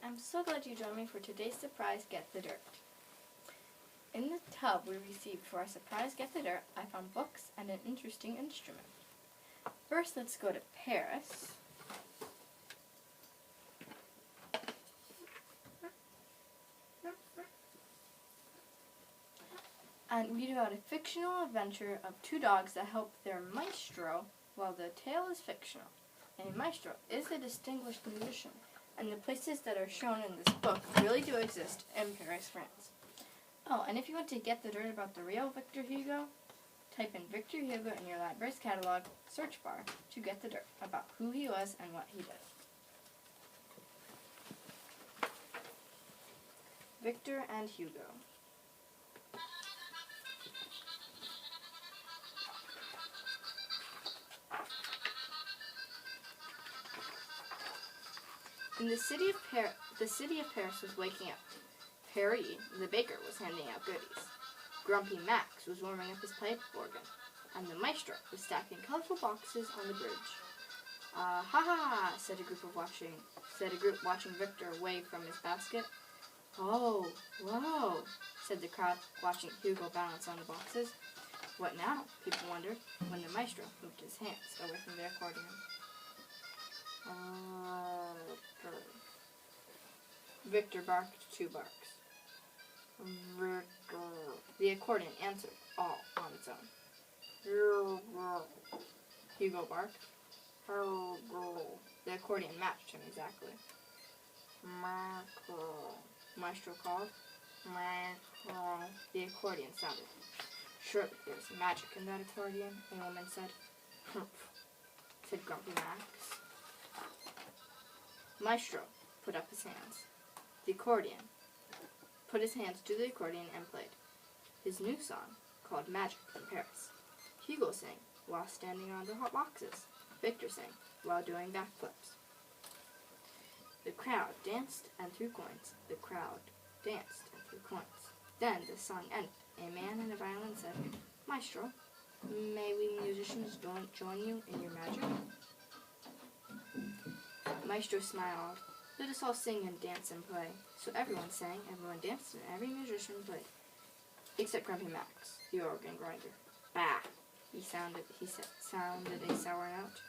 I'm so glad you joined me for today's surprise Get the Dirt. In the tub we received for our surprise Get the Dirt, I found books and an interesting instrument. First, let's go to Paris. And read about a fictional adventure of two dogs that help their maestro while the tale is fictional. A maestro is a distinguished musician, and the places that are shown in this book really do exist in Paris, France. Oh, and if you want to get the dirt about the real Victor Hugo, type in Victor Hugo in your library's catalog search bar to get the dirt about who he was and what he did. Victor and Hugo. The city of Paris was waking up. Perry, the baker, was handing out goodies. Grumpy Max was warming up his pipe organ, and the maestro was stacking colorful boxes on the bridge. Ha ha! said a group watching Victor wave from his basket. Oh, whoa! said the crowd watching Hugo balance on the boxes. What now? People wondered when the maestro moved his hands away from the accordion. Victor barked 2 barks. The accordion answered all on its own. Hugo barked. The accordion matched him exactly. Maestro called. The accordion sounded. Surely there's magic in that accordion, a woman said. Said Grumpy Max. Maestro put up his hands. The accordion put his hands to the accordion and played his new song called Magic in Paris. Hugo sang while standing on the hot boxes. Victor sang while doing backflips. The crowd danced and threw coins. The crowd danced and threw coins. Then the song ended. A man in a violin said, Maestro, may we musicians join you in your magic? Maestro smiled. Let us all sing and dance and play. So everyone sang, everyone danced, and every musician played. Except Grumpy Max, the organ grinder. Bah! He sounded a sour note.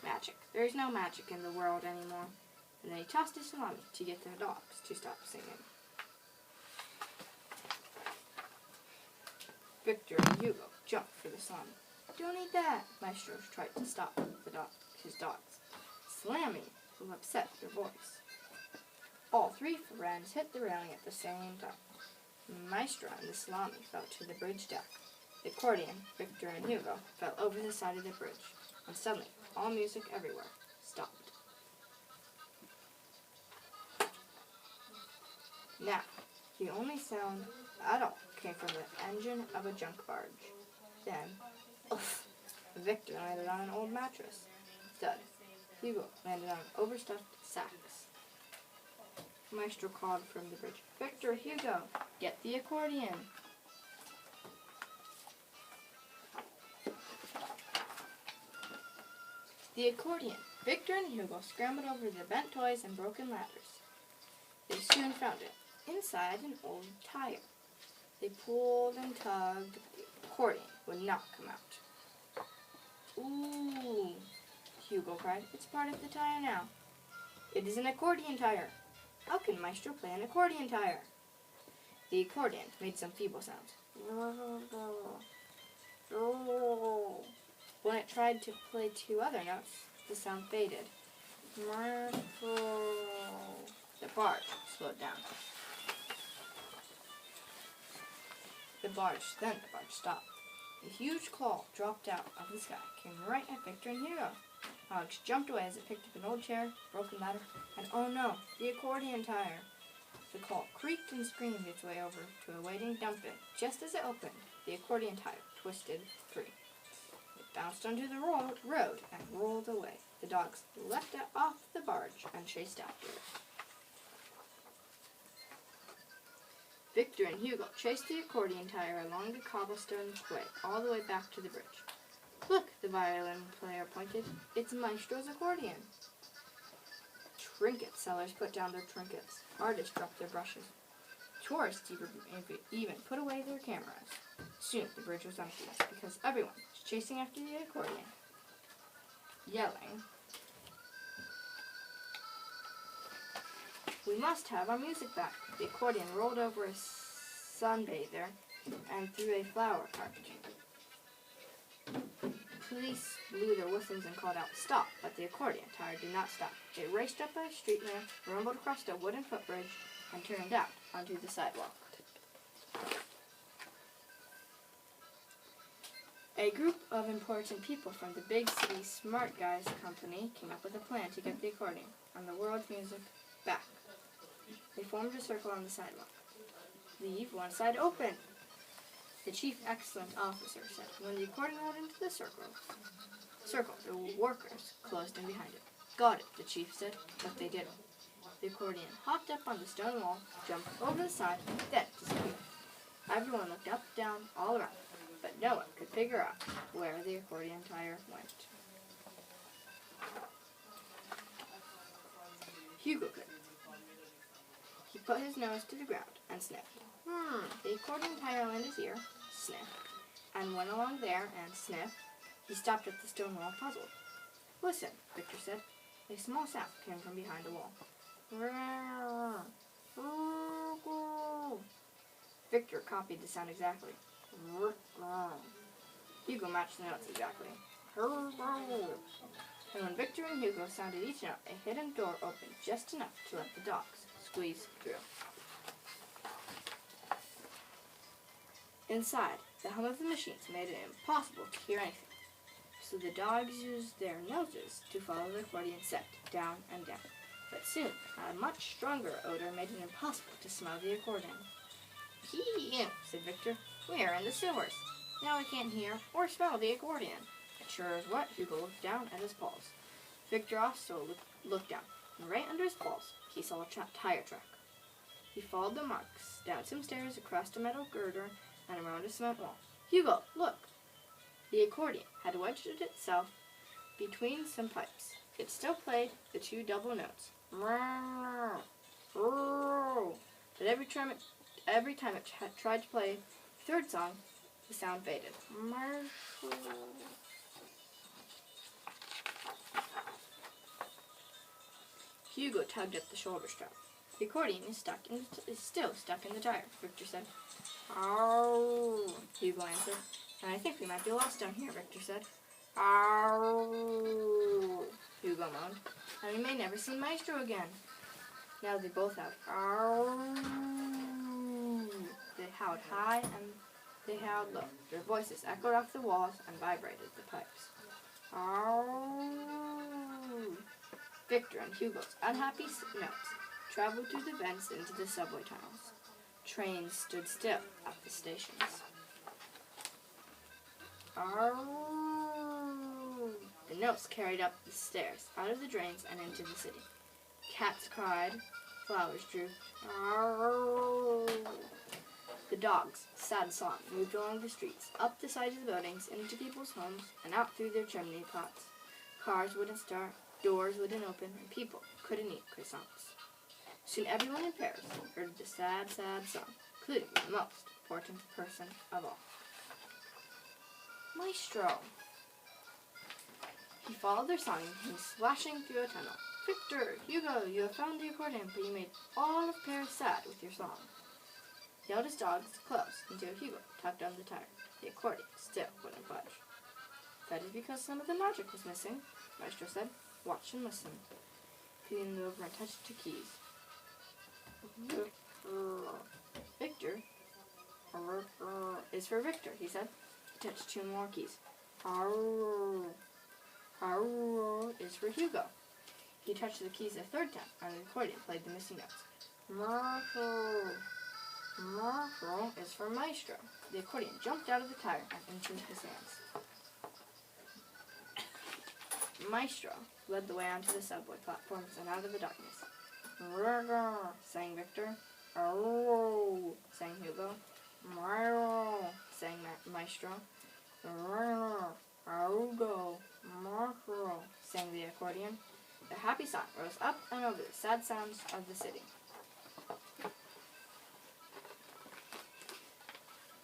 Magic. There is no magic in the world anymore. And then he tossed his salami to get the dogs to stop singing. Victor and Hugo jumped for the salami. Don't eat that! Maestro tried to stop his dogs. Slamming will upset their voice. All 3 friends hit the railing at the same time. Maestro and the salami fell to the bridge deck. The accordion, Victor and Hugo, fell over the side of the bridge, and suddenly all music everywhere stopped. Now, the only sound at all came from the engine of a junk barge. Then, oof! Victor landed on an old mattress. Thud! Hugo landed on overstuffed sacks. Maestro called from the bridge, Victor, Hugo, get the accordion. The accordion. Victor and Hugo scrambled over the bent toys and broken ladders. They soon found it, inside an old tire. They pulled and tugged, but the accordion would not come out. Ooh! Hugo cried. It's part of the tire now. It is an accordion tire. How can Maestro play an accordion tire? The accordion made some feeble sounds. When it tried to play 2 other notes, the sound faded. The barge slowed down. The barge stopped. A huge claw dropped out of the sky, came right at Victor and Hugo. Alex jumped away as it picked up an old chair, broken ladder, and oh no, the accordion tire. The claw creaked and screamed its way over to a waiting dump bin. Just as it opened, the accordion tire twisted free. It bounced onto the road and rolled away. The dogs leapt off the barge and chased after it. Victor and Hugo chased the accordion tire along the cobblestone way all the way back to the bridge. Look, the violin player pointed. It's Maestro's accordion. Trinket sellers put down their trinkets. Artists dropped their brushes. Tourists even put away their cameras. Soon the bridge was empty because everyone was chasing after the accordion, yelling, "We must have our music back." The accordion rolled over a sunbather and through a flower cart. Police blew their whistles and called out, "Stop!" But the accordion tire did not stop. It raced up a street lamp, rumbled across a wooden footbridge, and turned out onto the sidewalk. A group of important people from the big city Smart Guys company came up with a plan to get the accordion and the world's music back. They formed a circle on the sidewalk. "Leave one side open," the chief excellent officer said. When the accordion rolled into the circle, the workers closed in behind it. "Got it," the chief said, but they didn't. The accordion hopped up on the stone wall, jumped over the side, then disappeared. Everyone looked up, down, all around, but no one could figure out where the accordion tire went. Hugo could. He put his nose to the ground and sniffed. The accordion tire landed here, sniffed, and went along there and sniffed. He stopped at the stone wall, puzzled. "Listen," Victor said. A small sound came from behind the wall. Victor copied the sound exactly. Hugo matched the notes exactly. And when Victor and Hugo sounded each note, a hidden door opened just enough to let the dogs squeeze through. Inside, the hum of the machines made it impossible to hear anything, so the dogs used their noses to follow the accordion set down and down. But soon, a much stronger odor made it impossible to smell the accordion. "Phew," said Victor. "We are in the sewers. Now I can't hear or smell the accordion." It sure is wet. Hugo looked down at his paws. Victor also looked down, and right under his paws, he saw a tire track. He followed the marks down some stairs, across a metal girder, and around a cement wall. "Hugo, look!" The accordion had wedged itself between some pipes. It still played the two double notes. But every time it tried to play the third song, the sound faded. Hugo tugged at the shoulder strap. "The accordion is still stuck in the tire," Victor said. "Ow," Hugo answered. "And I think we might be lost down here," Victor said. "Ow," Hugo moaned. "And we may never see Maestro again." Now they both howled. "Ow." They howled high and they howled low. Their voices echoed off the walls and vibrated the pipes. "Ow." Victor and Hugo's unhappy notes traveled through the vents into the subway tunnels. Trains stood still at the stations. "Ow." The notes carried up the stairs, out of the drains, and into the city. Cats cried, flowers drooped. "Ow." The dogs' sad song moved along the streets, up the sides of the buildings, into people's homes, and out through their chimney pots. Cars wouldn't start, doors wouldn't open, and people couldn't eat croissants. Soon everyone in Paris heard the sad, sad song, including the most important person of all. Maestro. He followed their song and came splashing through a tunnel. "Victor, Hugo, you have found the accordion, but you made all of Paris sad with your song." The eldest dogs close until Hugo tugged on the tire. The accordion still wouldn't budge. "That is because some of the magic was missing," Maestro said. "Watch and listen." He leaned over and touched two keys. "Victor is for Victor," he said. He touched two more keys. Is for Hugo. He touched the keys a third time, and the accordion played the missing notes. Maestro is for Maestro. The accordion jumped out of the tire and into his hands. Maestro led the way onto the subway platforms and out of the darkness. Sang Victor. "Oh," sang Hugo. Sang Maestro. "Hugo, Maestro," sang the accordion. The happy song rose up and over the sad sounds of the city.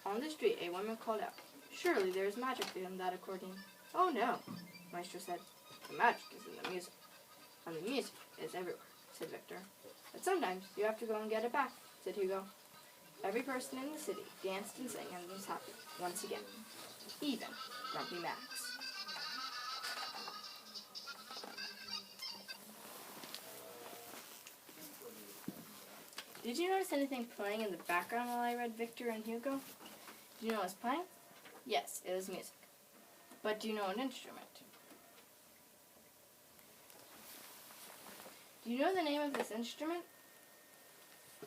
On the street, a woman called out, "Surely there is magic in that accordion." "Oh no," Maestro said. "The magic is in the music, and the music is everywhere," said Victor. "But sometimes you have to go and get it back," said Hugo. Every person in the city danced and sang and was happy once again, even Grumpy Max. Did you notice anything playing in the background while I read Victor and Hugo? Do you know what was playing? Yes, it was music. But do you know an instrument? Do you know the name of this instrument?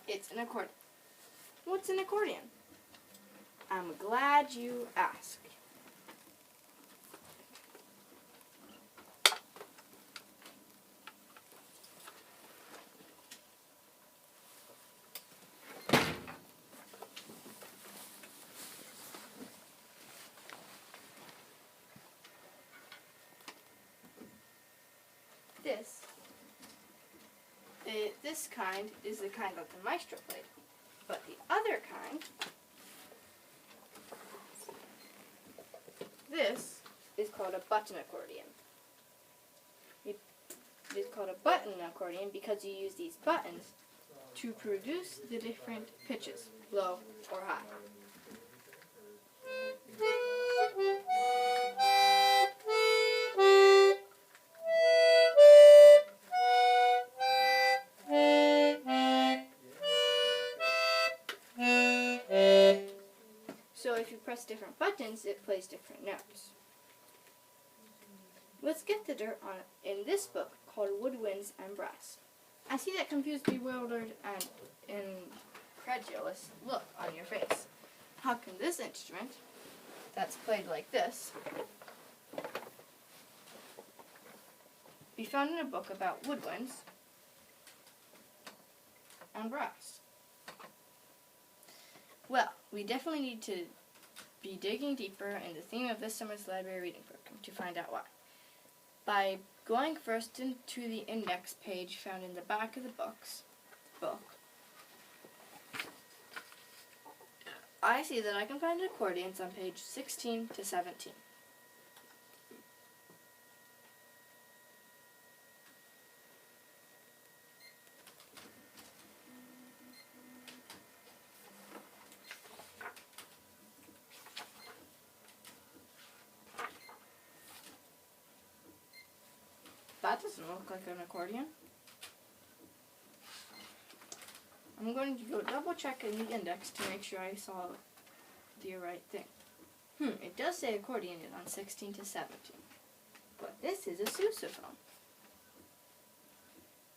It's an accordion. What's an accordion? I'm glad you asked. This kind is the kind that the Maestro played. But the other kind, this is called a button accordion. It is called a button accordion because you use these buttons to produce the different pitches, low or high. So if you press different buttons, it plays different notes. Let's get the dirt on it in this book called Woodwinds and Brass. I see that confused, bewildered, and incredulous look on your face. How can this instrument, that's played like this, be found in a book about woodwinds and brass? Well, we definitely need to be digging deeper in the theme of this summer's library reading program to find out why. By going first into the index page found in the back of the book, I see that I can find accordions on page 16 to 17. That doesn't look like an accordion. I'm going to go double check in the index to make sure I saw the right thing. It does say accordion is on 16 to 17. But this is a sousaphone.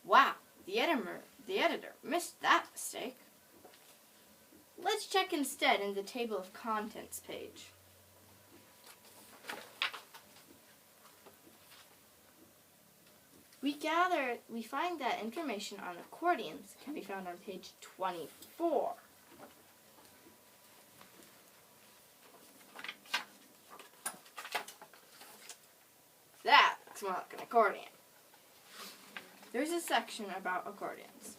Wow, the editor missed that mistake. Let's check instead in the table of contents page. We find that information on accordions can be found on page 24. That looks more like an accordion. There's a section about accordions.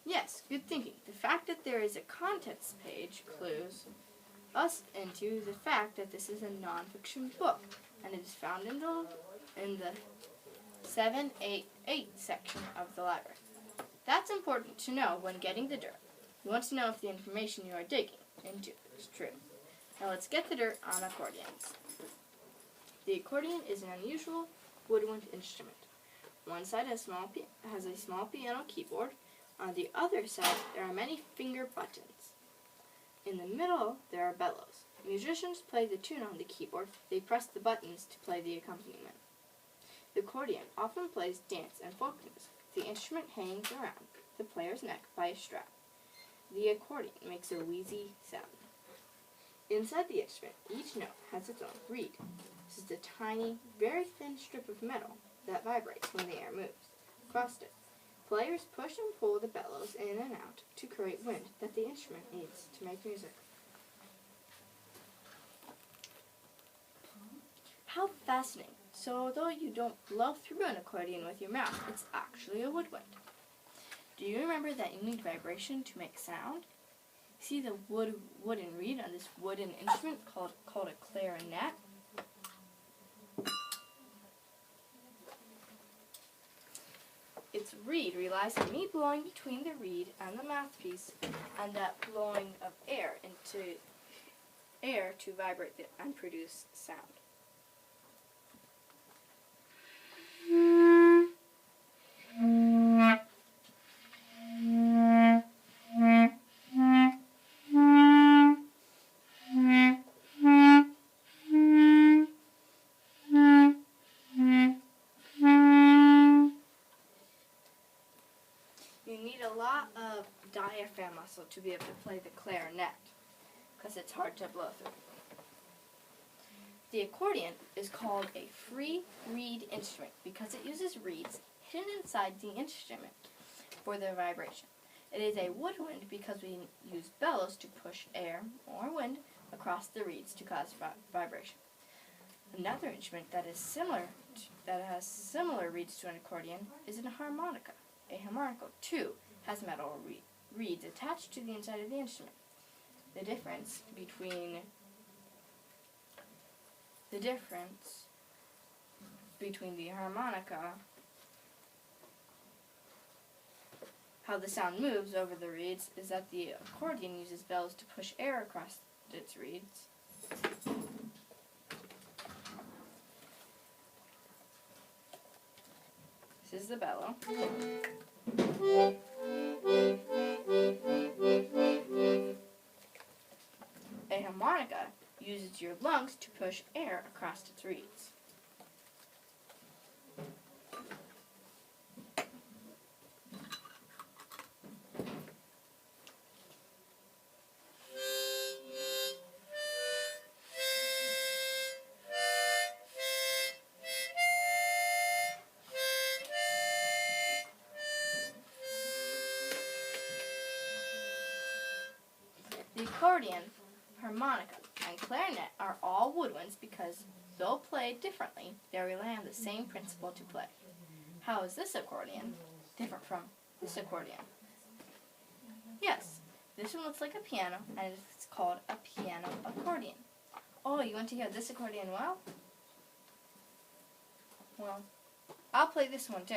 Yes, good thinking. The fact that there is a contents page clues us into the fact that this is a non-fiction book, and it is found in the 788 section of the library. That's important to know when getting the dirt. You want to know if the information you are digging into is true. Now let's get the dirt on accordions. The accordion is an unusual woodwind instrument. One side has a small piano keyboard. On the other side, there are many finger buttons. In the middle, there are bellows. Musicians play the tune on the keyboard. They press the buttons to play the accompaniment. The accordion often plays dance and folk music. The instrument hangs around the player's neck by a strap. The accordion makes a wheezy sound. Inside the instrument, each note has its own reed. This is a tiny, very thin strip of metal that vibrates when the air moves across it. Players push and pull the bellows in and out to create wind that the instrument needs to make music. How fascinating. So although you don't blow through an accordion with your mouth, it's actually a woodwind. Do you remember that you need vibration to make sound? See the wooden reed on this wooden instrument called a clarinet? Its reed relies on me blowing between the reed and the mouthpiece, and that blowing of air into air to vibrate and produce sound. You need a lot of diaphragm muscle to be able to play the clarinet, because it's hard to blow through. The accordion is called a free reed instrument because it uses reeds hidden inside the instrument for their vibration. It is a woodwind because we use bellows to push air or wind across the reeds to cause vibration. Another instrument that has similar reeds to an accordion is a harmonica. A harmonica, too, has metal reeds attached to the inside of the instrument. The difference between the harmonica, how the sound moves over the reeds, is that the accordion uses bellows to push air across its reeds. This is the bellow. A harmonica uses your lungs to push air across its reeds. The accordion, harmonica, and clarinet are all woodwinds because, though played differently, they rely on the same principle to play. How is this accordion different from this accordion? Yes, this one looks like a piano, and it's called a piano accordion. Oh, you want to hear this accordion well? Well, I'll play this one too.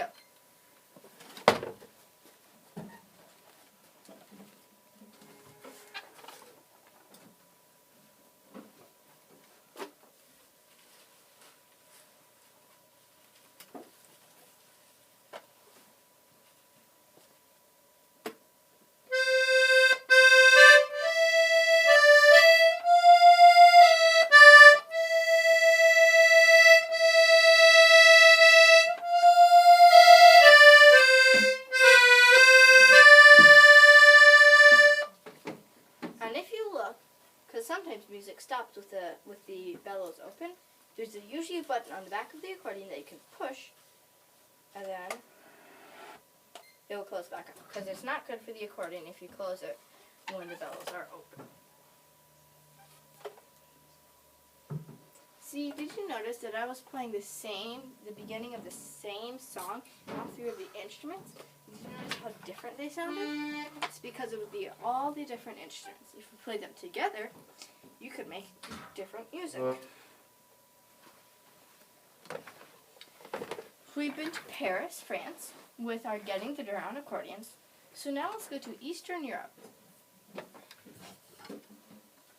Sometimes music stops with the bellows open. There's usually a button on the back of the accordion that you can push, and then it will close back up. Because it's not good for the accordion if you close it when the bellows are open. See, did you notice that I was playing the beginning of the same song in all three of the instruments? Did you notice how different they sounded? It's because it would be all the different instruments. If you played them together, you could make different music. We've been to Paris, France, with our Getting the D.I.R.T accordions. So now let's go to Eastern Europe.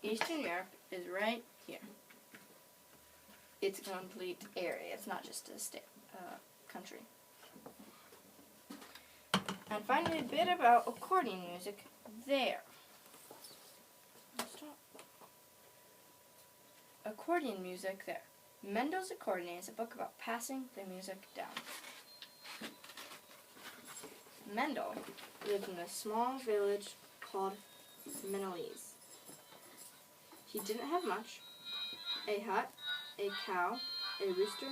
Eastern Europe is right here. It's a complete area. It's not just a country. And finally, a bit about accordion music there. Stop. Accordion music there. Mendel's Accordion is a book about passing the music down. Mendel lived in a small village called Menelese. He didn't have much. A hut, a cow, a rooster,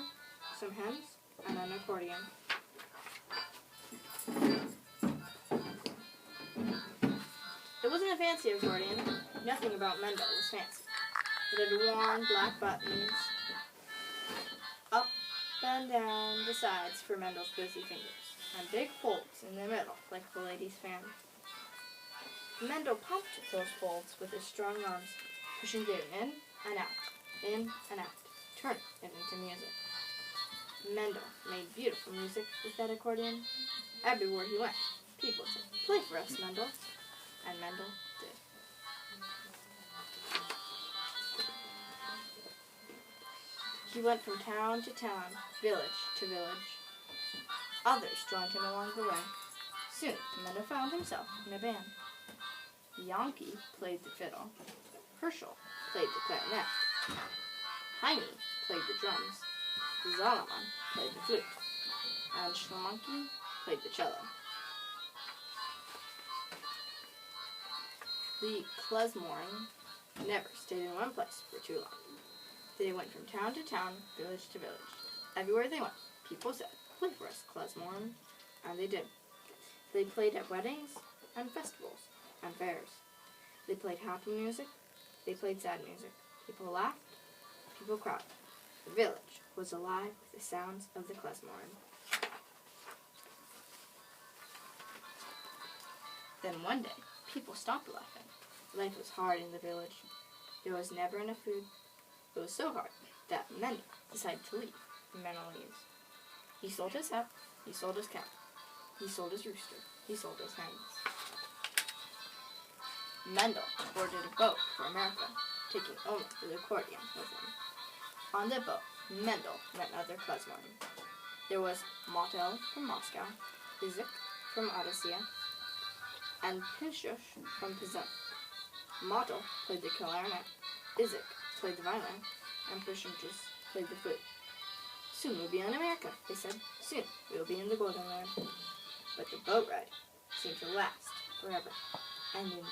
some hens, and an accordion. It wasn't a fancy accordion. Nothing about Mendel was fancy. It had worn black buttons, up and down the sides for Mendel's busy fingers, and big folds in the middle like the lady's fan. Mendel pumped those folds with his strong arms, pushing it in and out, turning it into music. Mendel made beautiful music with that accordion. Everywhere he went, people said, "Play for us, Mendel." And Mendel did. He went from town to town, village to village. Others joined him along the way. Soon, Mendel found himself in a band. Yankee played the fiddle. Herschel played the clarinet. Heine played the drums. Zalman played the flute. And Schlomonkey played the cello. The klezmorim never stayed in one place for too long. They went from town to town, village to village. Everywhere they went, people said, "Play for us, klezmorim," and they did. They played at weddings and festivals and fairs. They played happy music. They played sad music. People laughed. People cried. The village was alive with the sounds of the klezmorim. Then one day, people stopped laughing. Life was hard in the village. There was never enough food. It was so hard that many decided to leave Menelaus. He sold his hat. He sold his cow. He sold his rooster. He sold his hens. Mendel boarded a boat for America, taking only the accordion with him. On the boat, Mendel met other klezmorim. There was Motel from Moscow, Isaac from Odyssia, and Pinchush from Pizan. Motel played the clarinet, Isaac played the violin, and Pinchush played the flute. "Soon we'll be in America," they said. "Soon we'll be in the Golden Land." But the boat ride seemed to last forever, and in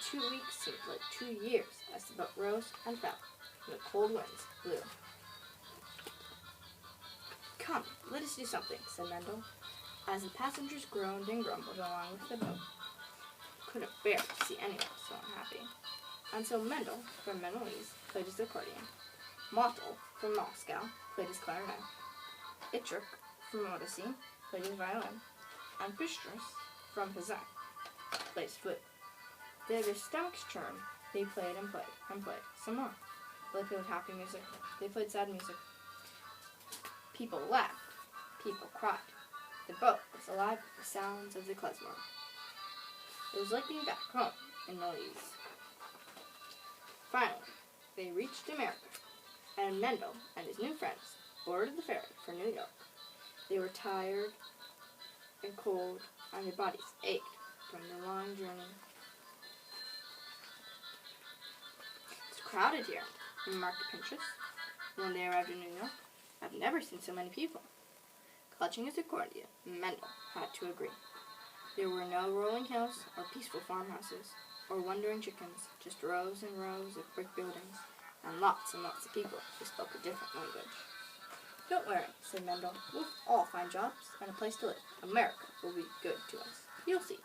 2 weeks seemed like 2 years as the boat rose and fell, and the cold winds blew. "Come, let us do something," said Mendel, as the passengers groaned and grumbled along with the boat. He couldn't bear to see anyone so unhappy. And so Mendel, from Menelaus, played his accordion. Motel, from Moscow, played his clarinet. Itruk, from Odyssey, played his violin. And Pinchush, from Pizan, played his flute. They had their stomachs churned. They played and played and played some more. They played happy music. They played sad music. People laughed. People cried. The boat was alive with the sounds of the klezmorim. It was like being back home in Menelaus. Finally, they reached America, and Mendel and his new friends boarded the ferry for New York. They were tired and cold, and their bodies ached from the long journey. "It's crowded here," remarked Pinchush when they arrived in New York. "I've never seen so many people." Clutching his accordion, Mendel had to agree. There were no rolling hills or peaceful farmhouses or wandering chickens, just rows and rows of brick buildings and lots of people who spoke a different language. "Don't worry," said Mendel. "We'll all find jobs and a place to live. America will be good to us. You'll see."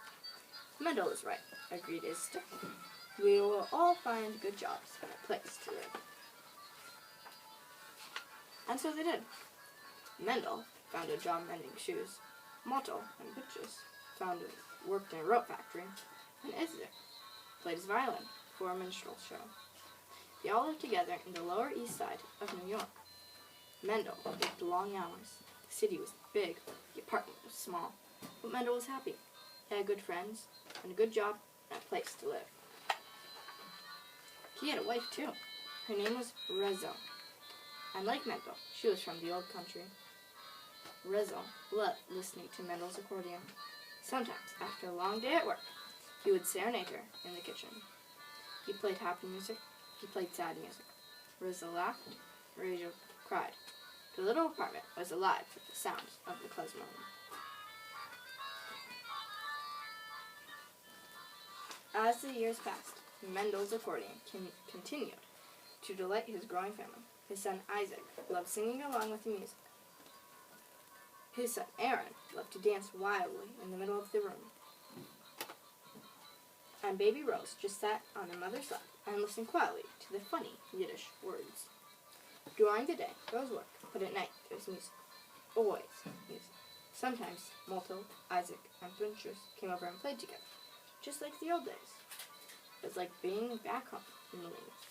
"Mendel is right," agreed Isaac. "We will all find good jobs and a place to live." And so they did. Mendel found a job mending shoes. Motel and Pinchush worked in a rope factory. And Isaac played his violin for a minstrel show. They all lived together in the Lower East Side of New York. Mendel worked long hours. The city was big, the apartment was small, but Mendel was happy. He had good friends, and a good job, and a place to live. He had a wife, too. Her name was Rezo. And like Mendel, she was from the old country. Rezo loved listening to Mendel's accordion. Sometimes, after a long day at work, he would serenade her in the kitchen. He played happy music. He played sad music. Rezo laughed. Rezo cried. The little apartment was alive with the sounds of the klezmorim. As the years passed, Mendel's accordion continued to delight his growing family. His son Isaac loved singing along with the music. His son Aaron loved to dance wildly in the middle of the room. And baby Rose just sat on her mother's lap and listened quietly to the funny Yiddish words. During the day, there was work, but at night, there was music. always music. Sometimes Molto, Isaac, and Pinchers came over and played together, just like the old days. It was like being back home in the leaves.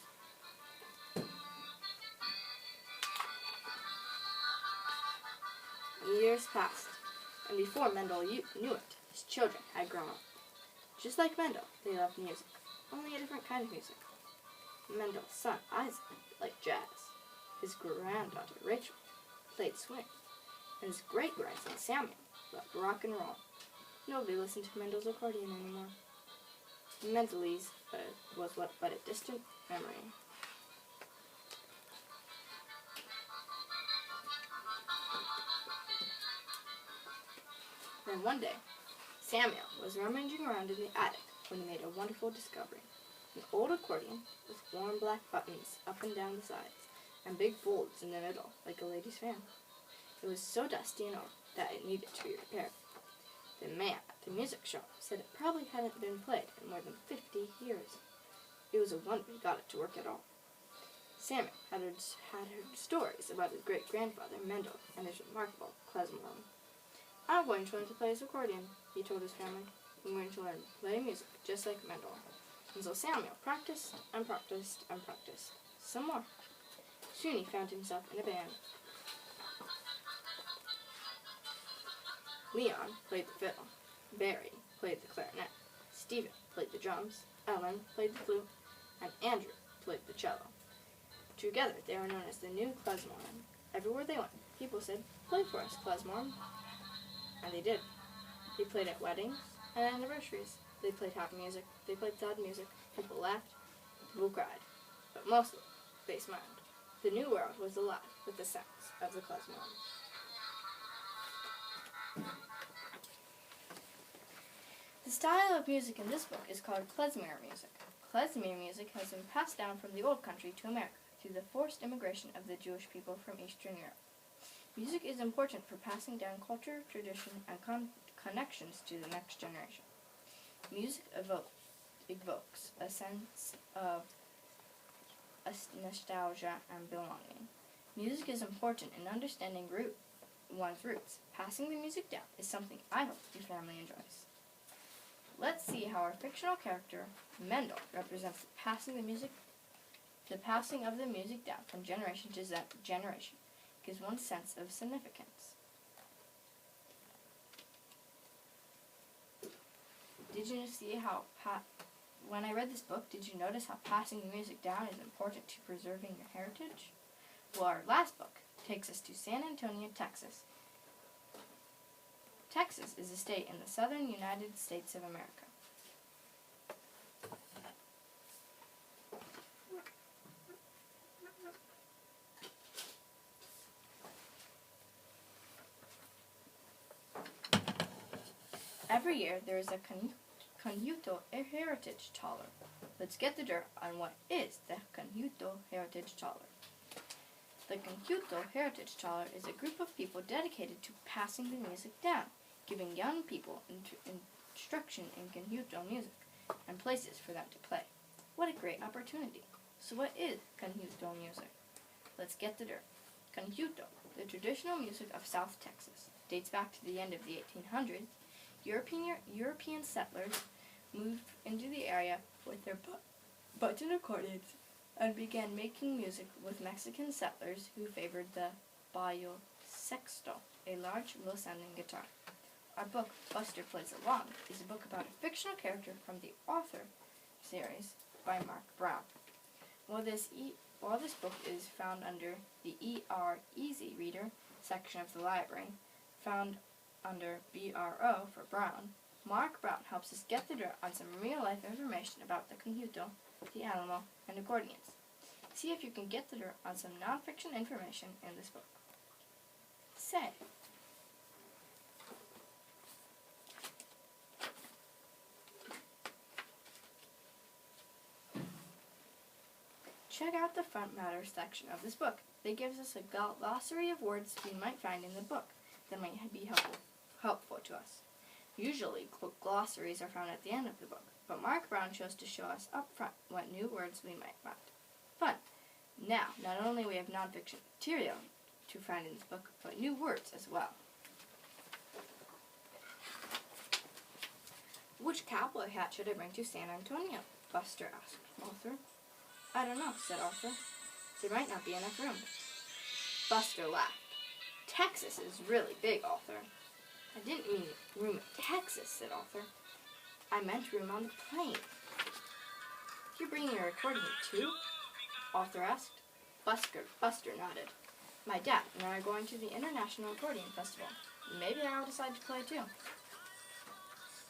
Years passed, and before Mendel knew it, his children had grown up. Just like Mendel, they loved music, only a different kind of music. Mendel's son, Isaac, liked jazz. His granddaughter, Rachel, played swing. And his great-grandson, Samuel, loved rock and roll. Nobody listened to Mendel's accordion anymore. Mendel's was but a distant memory. Then one day, Samuel was rummaging around in the attic when he made a wonderful discovery. An old accordion with warm black buttons up and down the sides, and big folds in the middle, like a lady's fan. It was so dusty and old that it needed to be repaired. The man at the music shop said it probably hadn't been played in more than 50 years. It was a wonder he got it to work at all. Samuel had heard stories about his great-grandfather Mendel and his remarkable klezmer. "I'm going to learn to play his accordion," he told his family. "I'm going to learn to play music just like Mendel." And so Samuel practiced and practiced and practiced some more. Soon he found himself in a band. Leon played the fiddle, Barry played the clarinet, Stephen played the drums, Ellen played the flute, and Andrew played the cello. Together they were known as the New Klezmorim. Everywhere they went, people said, "Play for us, Klezmorim." And they did. They played at weddings and anniversaries. They played happy music, they played sad music. People laughed, people cried, but mostly they smiled. The new world was alive with the sounds of the klezmorim. The style of music in this book is called klezmer music. Klezmer music has been passed down from the old country to America through the forced immigration of the Jewish people from Eastern Europe. Music is important for passing down culture, tradition, and connections to the next generation. Music evokes a sense of nostalgia and belonging. Music is important in understanding one's roots. Passing the music down is something I hope your family enjoys. Let's see how our fictional character, Mendel, represents the passing of the music down from generation to generation. Gives one sense of significance. Did you see how, when I read this book, did you notice how passing the music down is important to preserving your heritage? Well, our last book takes us to San Antonio, Texas. Texas is a state in the southern United States of America. Every year there is a Conjunto Heritage Taller. Let's get the dirt on what is the Conjunto Heritage Taller. The Conjunto Heritage Taller is a group of people dedicated to passing the music down, giving young people instruction in Conjunto music and places for them to play. What a great opportunity. So what is Conjunto music? Let's get the dirt. Conjunto, the traditional music of South Texas, dates back to the end of the 1800s. European settlers moved into the area with their button accordions and began making music with Mexican settlers who favored the bajo sexto, a large, low-sounding guitar. Our book, Buster Plays Along, is a book about a fictional character from the author series by Mark Brown. While this book is found under the E.R. Easy Reader section of the library, found under BRO for Brown, Mark Brown helps us get the dirt on some real-life information about the conjunto, the alamo, and accordions. See if you can get the dirt on some non-fiction information in this book. Say. Check out the front matter section of this book. It gives us a glossary of words we might find in the book that might be helpful to us. Usually, glossaries are found at the end of the book, but Mark Brown chose to show us up front what new words we might find. Fun! Now, not only we have nonfiction material to find in this book, but new words as well. Which cowboy hat should I bring to San Antonio? Buster asked Arthur. I don't know, said Arthur. There might not be enough room. Buster laughed. Texas is really big, Arthur. I didn't mean room in Texas, said Arthur. I meant room on the plane. You're bringing your accordion too? Arthur asked. Buster nodded. My dad and I are going to the International Accordion Festival. Maybe I'll decide to play too.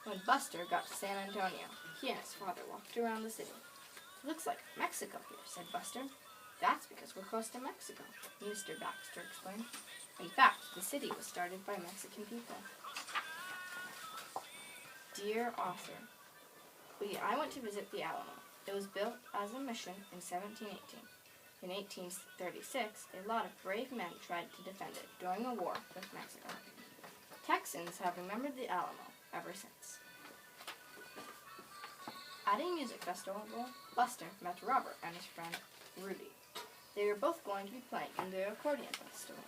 When Buster got to San Antonio, he and his father walked around the city. It looks like Mexico here, said Buster. That's because we're close to Mexico, Mr. Baxter explained. In fact, the city was started by Mexican people. Dear Arthur, I went to visit the Alamo. It was built as a mission in 1718. In 1836, a lot of brave men tried to defend it during a war with Mexico. Texans have remembered the Alamo ever since. At a music festival, Buster met Robert and his friend Rudy. They were both going to be playing in the accordion festival.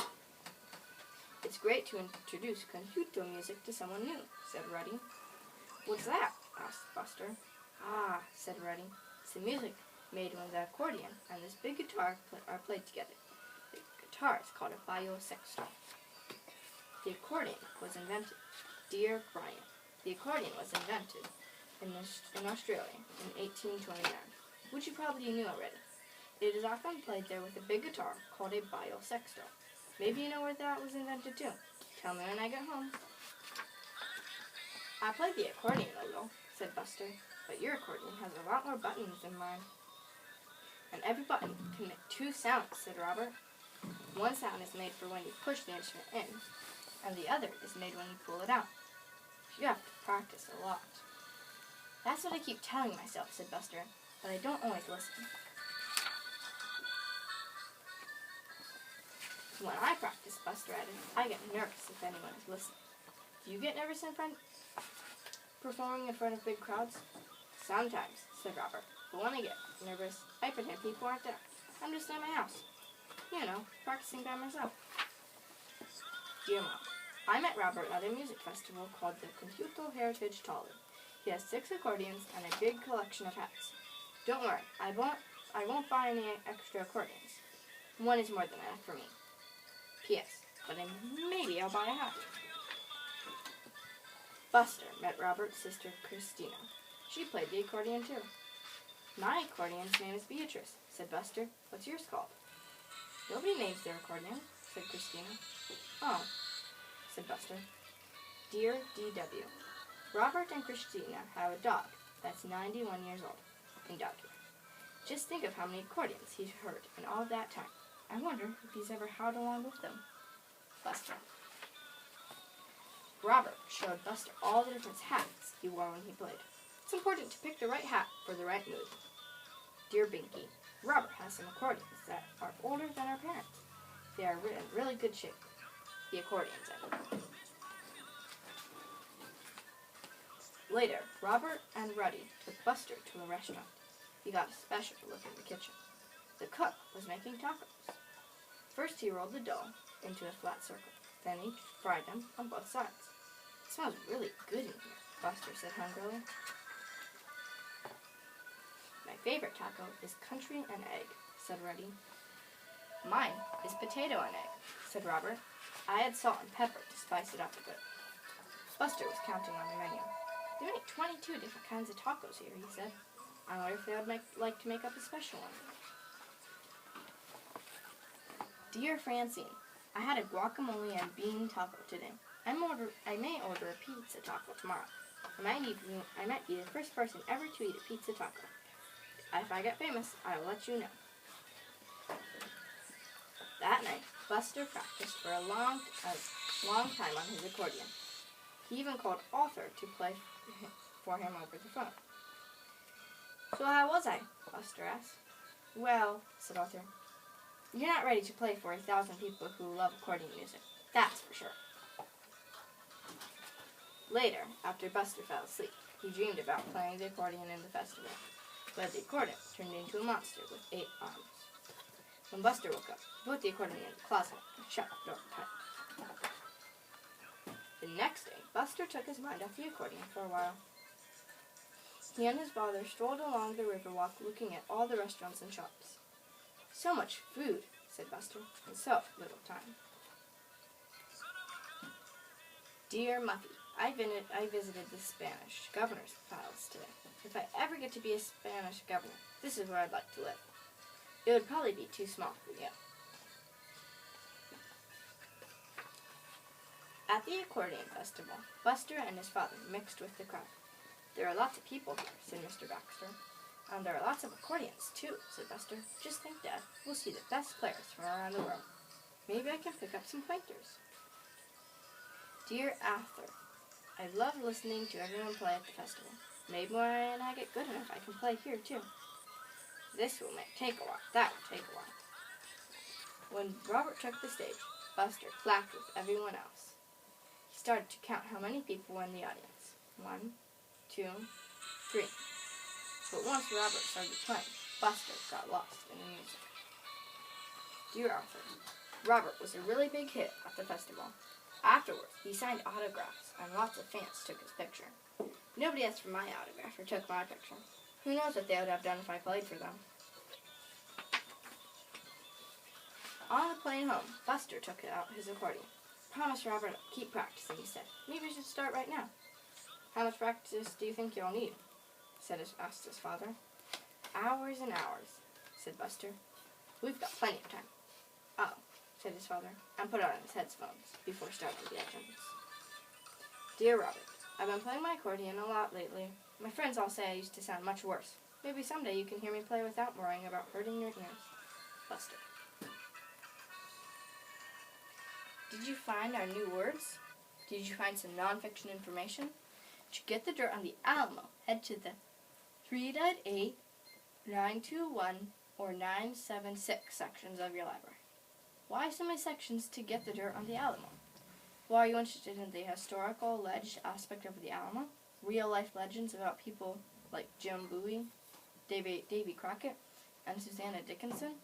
It's great to introduce conjunto music to someone new, said Rudy. What's that? Asked Buster. Ah, said Rudy. It's the music made when the accordion and this big guitar are played together. The guitar is called a viol sexto. The accordion was invented. Dear Brian, the accordion was invented in Australia in 1829, which you probably knew already. It is often played there with a big guitar called a viol sexto. Maybe you know where that was invented too. Tell me when I get home. I played the accordion a little, said Buster, but your accordion has a lot more buttons than mine. And every button can make two sounds, said Robert. One sound is made for when you push the instrument in, and the other is made when you pull it out. You have to practice a lot. That's what I keep telling myself, said Buster, but I don't always listen. When I practice, Buster added, I get nervous if anyone is listening. Do you get nervous performing in front of big crowds? Sometimes, said Robert, but when I get nervous, I pretend people aren't there. I'm just in my house. You know, practicing by myself. Dear Mom, I met Robert at a music festival called the Conjunto Heritage Taller. He has 6 accordions and a big collection of hats. Don't worry, I won't buy any extra accordions. One is more than enough for me. P.S. But maybe I'll buy a hat. Buster met Robert's sister Christina. She played the accordion too. My accordion's name is Beatrice, said Buster. What's yours called? Nobody names their accordion, said Christina. Oh, said Buster. Dear D.W. Robert and Christina have a dog that's 91 years old in dog year. Just think of how many accordions he's heard in all that time. I wonder if he's ever howled along with them. Buster. Robert showed Buster all the different hats he wore when he played. It's important to pick the right hat for the right mood. Dear Binky, Robert has some accordions that are older than our parents. They are in really good shape. The accordions, I mean. Later, Robert and Ruddy took Buster to a restaurant. He got a special look at the kitchen. The cook was making tacos. First he rolled the dough into a flat circle. Then he fried them on both sides. It smells really good in here, Buster said hungrily. My favorite taco is country and egg, said Ruddy. Mine is potato and egg, said Robert. I add salt and pepper to spice it up a bit. Buster was counting on the menu. They make 22 different kinds of tacos here, he said. I wonder if they would like to make up a special one. Dear Francine, I had a guacamole and bean taco today. I may order a pizza taco tomorrow. I might be the first person ever to eat a pizza taco. If I get famous, I will let you know. That night, Buster practiced for a long time on his accordion. He even called Arthur to play for him over the phone. So how was I? Buster asked. Well, said Arthur, you're not ready to play for 1,000 people who love accordion music. That's for sure. Later, after Buster fell asleep, he dreamed about playing the accordion in the festival. But the accordion turned into a monster with 8 arms. When Buster woke up, he put the accordion in the closet and shut the door tight. The next day, Buster took his mind off the accordion for a while. He and his father strolled along the riverwalk looking at all the restaurants and shops. "So much food," said Buster, "and so little time." "Dear Muffy, I visited the Spanish governor's palace today. If I ever get to be a Spanish governor, this is where I'd like to live. It would probably be too small for you." At the accordion festival, Buster and his father mixed with the crowd. "There are lots of people here," said Mr. Baxter. "And there are lots of accordions, too," said Buster. "Just think, Dad, we'll see the best players from around the world. Maybe I can pick up some pointers." "Dear Arthur, I love listening to everyone play at the festival. Maybe when I get good enough, I can play here, too. This will take a while. That will take a while." When Robert took the stage, Buster clapped with everyone else. He started to count how many people were in the audience. 1, 2, 3. But once Robert started playing, Buster got lost in the music. "Dear Arthur, Robert was a really big hit at the festival. Afterwards, he signed autographs, and lots of fans took his picture. Nobody asked for my autograph or took my picture. Who knows what they would have done if I played for them?" On the plane home, Buster took out his accordion. "Promise Robert I'll keep practicing," he said. "Maybe we should start right now." "How much practice do you think you'll need?" asked his father. "Hours and hours," said Buster. "We've got plenty of time." "Oh," said his father, and put on his headphones before starting the entrance. "Dear Robert, I've been playing my accordion a lot lately. My friends all say I used to sound much worse. Maybe someday you can hear me play without worrying about hurting your ears. Buster." Did you find our new words? Did you find some nonfiction information? To get the dirt on the Alamo, head to the 3.8, 921, or 976 sections of your library. Why so many sections to get the dirt on the Alamo? Well, are you interested in the historical, alleged aspect of the Alamo? Real-life legends about people like Jim Bowie, Davy Crockett, and Susanna Dickinson?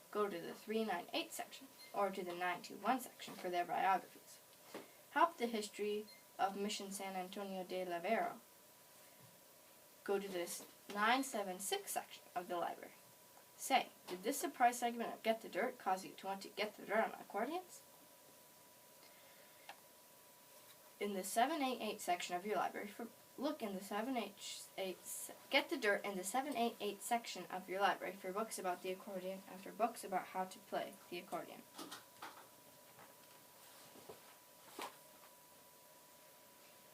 Go to the 398 section, or to the 921 section for their biographies. How about the history of Mission San Antonio de la Vero? Go to this 976 section of the library. Say, did this surprise segment of Get the Dirt cause you to want to get the dirt on accordions? In the 788 section of your library, get the dirt in the 788 section of your library for books about the accordion and for books about how to play the accordion.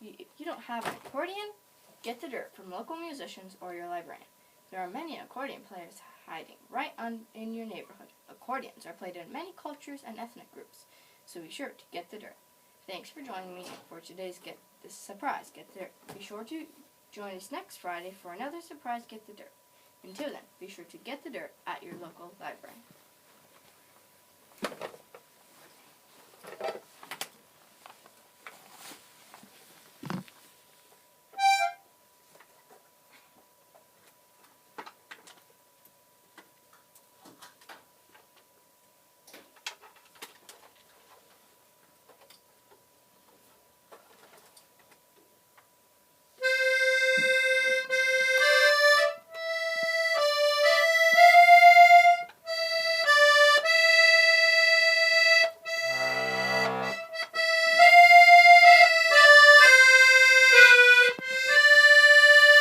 If you don't have an accordion, get the dirt from local musicians or your librarian. There are many accordion players hiding right in your neighborhood. Accordions are played in many cultures and ethnic groups, so be sure to get the dirt. Thanks for joining me for today's Get the Dirt. Be sure to join us next Friday for another surprise Get the Dirt. Until then, be sure to get the dirt at your local library.